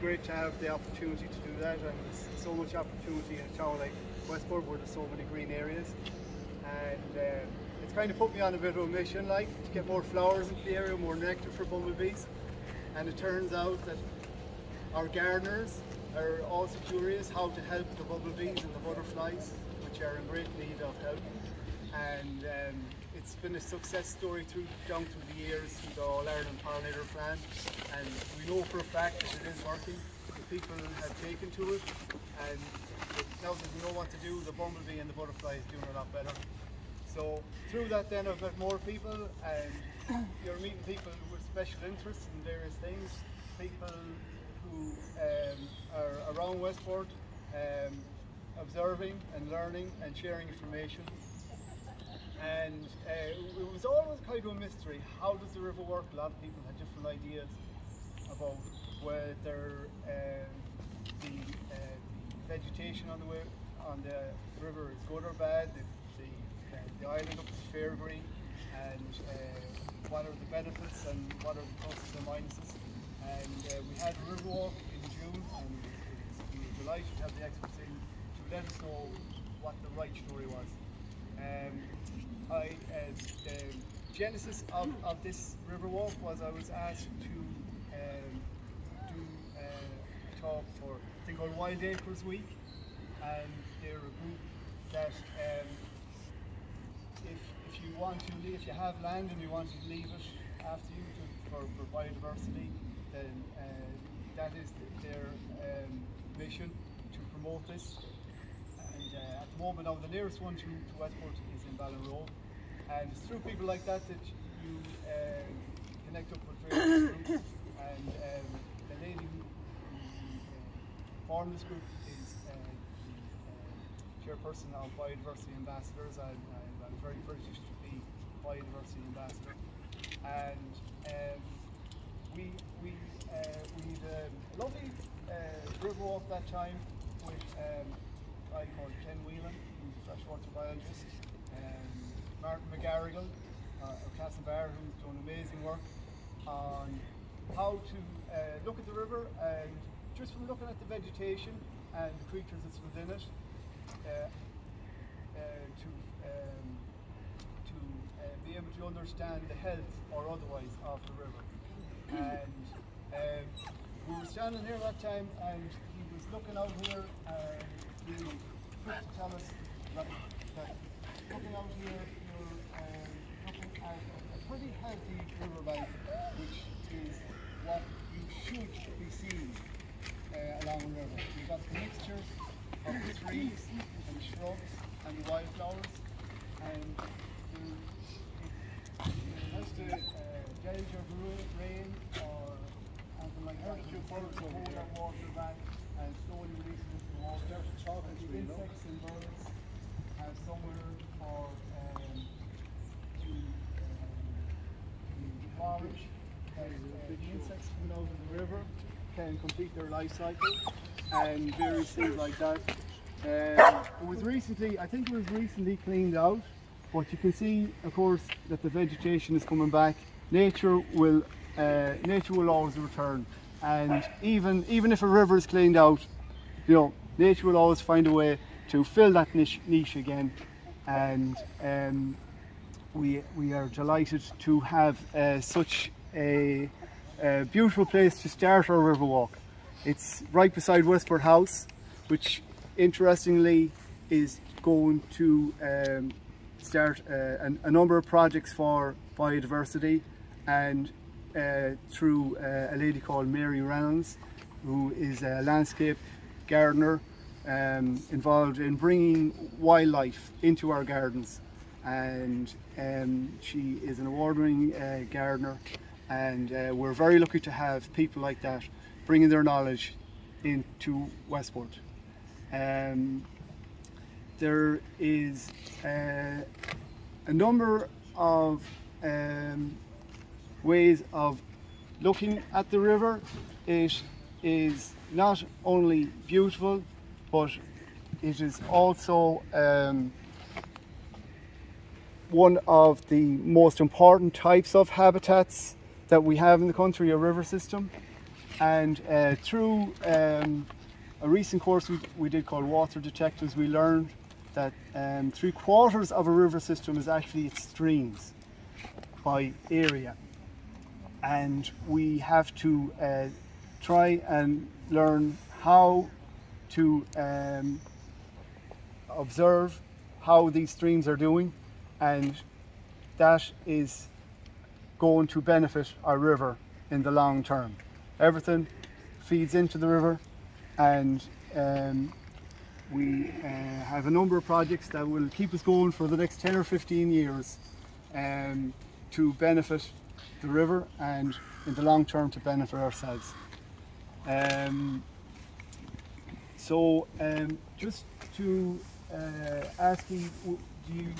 great to have the opportunity to do that, and there's so much opportunity in a town like Westport where there's so many green areas. And it's kind of put me on a bit of a mission, like, to get more flowers into the area, more nectar for bumblebees. And it turns out that our gardeners are also curious how to help the bumblebees and the butterflies, which are in great need of help. And it's been a success story down through the years through the All-Ireland Pollinator Plan, and we know for a fact that it is working. The people have taken to it, and now that we know what to do, the bumblebee and the butterfly is doing a lot better. So through that then I've met more people, and you're meeting people with special interests in various things, people who are around Westport, observing and learning and sharing information. And it was always kind of a mystery. How does the river work? A lot of people had different ideas about whether the vegetation on the river is good or bad. The island up is fair green, and what are the benefits and what are the pluses and minuses. And we had a river walk in June, and we were delighted to have the experts in to let us know what the right story was. The genesis of this river walk was I was asked to do a talk for a thing called Wild Acres Week, and they're a group that if you have land and you want to leave it after you for biodiversity, then that is their mission, to promote this. And at the moment now the nearest one to Westport is in Ballinrobe, and it's through people like that that you connect up with various groups. And the lady who formed this group is the chairperson of Biodiversity Ambassadors, and I'm very privileged to be Biodiversity Ambassador. And we had a lovely river walk that time with a guy called Ken Whelan, who's a freshwater biologist, Martin McGarrigle of Castlebar, who's done amazing work on how to look at the river, and just from looking at the vegetation and the creatures that's within it, to be able to understand the health or otherwise of the river. And we were standing here that time, and he was looking out here, and he was quick to tell us that looking out here, you're looking at a pretty healthy riverbank, which is what you should be seeing along the river. You've got the mixture of the trees and the shrubs and the wildflowers, and has to deluge of rain or something like that, you hold that water back and slowly release it into the water. The insects and birds have somewhere for to forage. The insects coming out of the river can complete their life cycle and various things like that. It was recently, I think it was recently cleaned out, but you can see, of course, that the vegetation is coming back. Nature will always return, and even if a river is cleaned out, you know, nature will always find a way to fill that niche again. And we are delighted to have such a beautiful place to start our river walk. It's right beside Westport House, which interestingly is going to start a number of projects for biodiversity, and through a lady called Mary Reynolds, who is a landscape gardener involved in bringing wildlife into our gardens. And she is an award-winning gardener, and we're very lucky to have people like that bringing their knowledge into Westport. There is a number of ways of looking at the river. It is not only beautiful, but it is also one of the most important types of habitats that we have in the country, a river system. And through a recent course we did called Water Detectives, we learned that 3/4 of a river system is actually its streams by area. And we have to try and learn how to observe how these streams are doing, and that is going to benefit our river in the long term. Everything feeds into the river, and we have a number of projects that will keep us going for the next 10 or 15 years to benefit the river, and in the long term to benefit ourselves. Just to ask you, do you